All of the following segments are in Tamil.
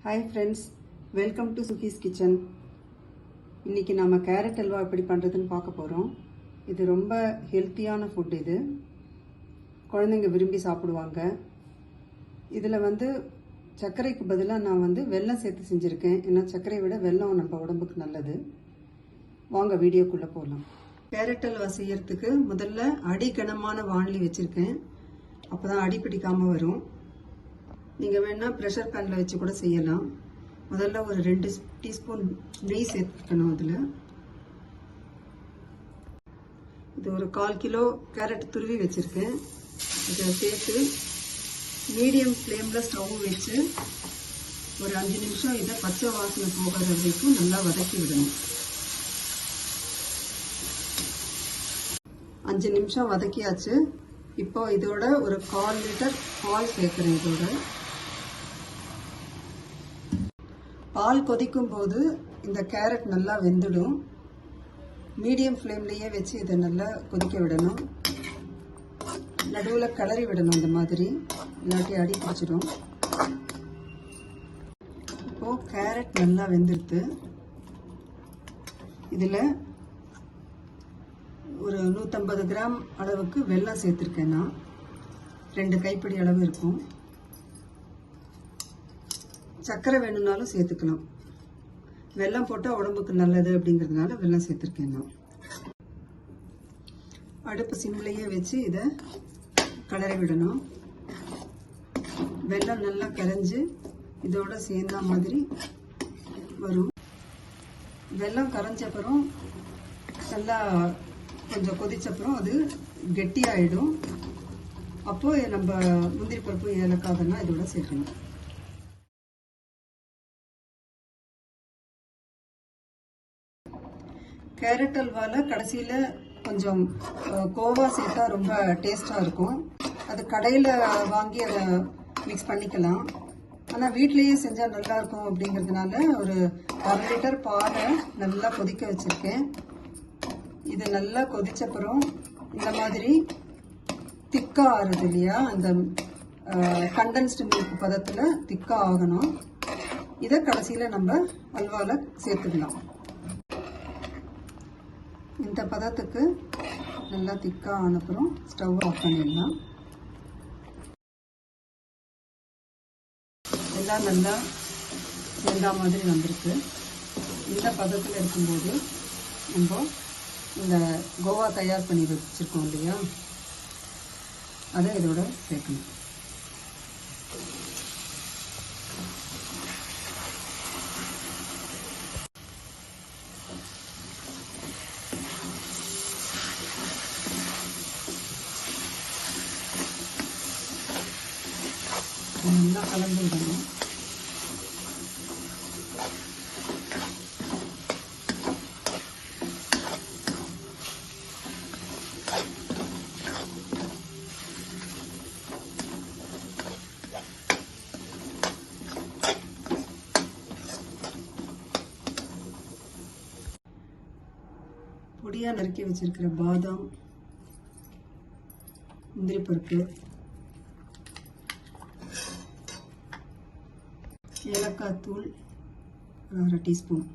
Hi friends, welcome to Suki's Kitchen. இன்னைக்கு நாம கேரட் அல்வா எப்படி பண்றதுன்னு பார்க்க போறோம். இது ரொம்ப ஹெல்த்தியான ஃபுட் இது. குழந்தைங்க விரும்பி சாப்பிடுவாங்க. இதுல சர்க்கரைக்கு பதிலா நான் வெல்லம் சேர்த்து செஞ்சிருக்கேன். ஏன்னா சர்க்கரையை விட வெல்லம் நம்ம உடம்புக்கு நல்லது. வாங்க வீடியோக்குள்ள போகலாம். கேரட் அல்வா செய்யறதுக்கு முதல்ல அடிகனமான வாணலி வச்சிருக்கேன். அப்பதான் அடி பிடிக்காம வரும். நீங்க வேணா பிரஷர் பேன்ல வச்சு கூட செய்யலாம். முதல்ல ஒரு 2 டீஸ்பூன் நெய் சேர்த்துக்கணும். அதுல இது ஒரு 1/4 கிலோ கேரட் துருவி வச்சிருக்கேன். இதை சேர்த்து மீடியம் ஃப்ளேம்ல ஸ்டவ் வச்சு ஒரு 5 நிமிஷம் இதை பச்சை வாசனை போகிற வரைக்கும் நல்லா வதக்கி விடணும். 5 நிமிஷம் வதக்கியாச்சு. இப்போ இதோட ஒரு 1/4 லிட்டர் பால் சேர்க்கிறேன். இதோட பால் கொதிக்கும் போது இந்த கேரட் நல்லா வெந்துடும். மீடியம் ஃப்ளேம்லயே வச்சு இதை நல்லா கொதிக்க விடணும். நடுவில் கிளறி விடணும். இந்த மாதிரி இல்லாட்டி அடி பிடிச்சிடும். இப்போ கேரட் நல்லா வெந்துடுது. இதில் ஒரு 150 கிராம் அளவுக்கு வெல்லம் சேர்த்துருக்கேன். நான் 2 கைப்பிடி அளவு இருக்கும். சர்க்கரை வேணும்னாலும் சேர்த்துக்கலாம். வெல்லம் போட்டால் உடம்புக்கு நல்லது அப்படிங்கிறதுனால வெல்லம் சேர்த்துருக்கேன். நான் அடுப்பு சிம்லையே வச்சு இதை கிளறி விடணும். வெல்லம் நல்லா கரைஞ்சு இதோட சேர்ந்தா மாதிரி வரும். வெல்லம் கரைஞ்சப்புறம் நல்லா கொஞ்சம் கொதிச்சப்புறம் அது கெட்டியாயிடும். அப்போ நம்ம முந்திரி பருப்பு ஏலக்காய் அதெல்லாம் இதோட சேர்க்கணும். கேரட் அல்வால கடைசியில கொஞ்சம் கோவா சேர்த்தா ரொம்ப டேஸ்டா இருக்கும். அது கடையில வாங்கி அதை மிக்ஸ் பண்ணிக்கலாம். ஆனா வீட்லயே செஞ்சா நல்லா இருக்கும் அப்படிங்கிறதுனால ஒரு 1/2 லிட்டர் பாலை நல்லா கொதிக்க வச்சிருக்கேன். இது நல்லா கொதிச்சப்புறம் இந்த மாதிரி திக்கா ஆறுது இல்லையா, அந்த கண்டென்ஸ்டு மில்க் பதத்துல திக்கா ஆகணும். இதை கடைசியில நம்ம அல்வால சேர்த்துக்கலாம். இந்த பதத்துக்கு நல்லா திக்கா ஆனப்புறம் ஸ்டவ் ஆஃப் பண்ணிடலாம். எல்லாம் நல்லா சேர்ந்தா மாதிரி வந்திருக்கு. இந்த பதத்தில் இருக்கும்போது நம்ம இந்த கோவா தயார் பண்ணி வச்சிருக்கோம் இல்லையா, அதை இதோட சேர்க்கணும். நல்லா கலந்து விடணும். பொடியா நறுக்கி வச்சிருக்கிற பாதாம், முந்திரி பருப்பு, ஏலக்காய் தூள் 1/2 டீஸ்பூன்,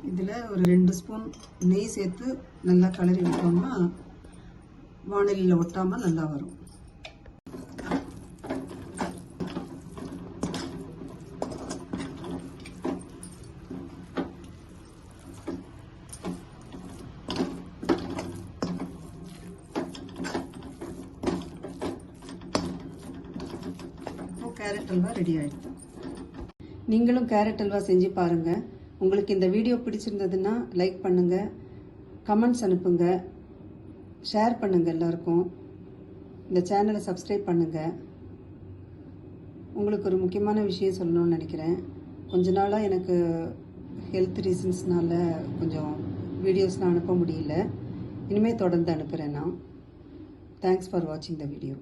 இதில் ஒரு 2 ஸ்பூன் நெய் சேர்த்து நல்லா கலரி விட்டோம்னா வாணலியில் ஒட்டாமல் நல்லா வரும். கேரட் அல்வா ரெடி ஆயிடுது. நீங்களும் கேரட் அல்வா செஞ்சு பாருங்க. உங்களுக்கு இந்த வீடியோ பிடிச்சிருந்ததுன்னா லைக் பண்ணுங்க, கமெண்ட்ஸ் அனுப்புங்க, ஷேர் பண்ணுங்க. எல்லாருக்கும் இந்த சேனலை சப்ஸ்கிரைப் பண்ணுங்க. உங்களுக்கு ஒரு முக்கியமான விஷயம் சொல்லணும்னு நினைக்கிறேன். கொஞ்ச நாளாக எனக்கு ஹெல்த் ரீசன்ஸ்னால கொஞ்சம் வீடியோஸ்லாம் அனுப்ப முடியல. இனிமேல் தொடர்ந்து அனுப்புகிறேன் நான். தேங்க்ஸ் ஃபார் வாட்சிங் த வீடியோ.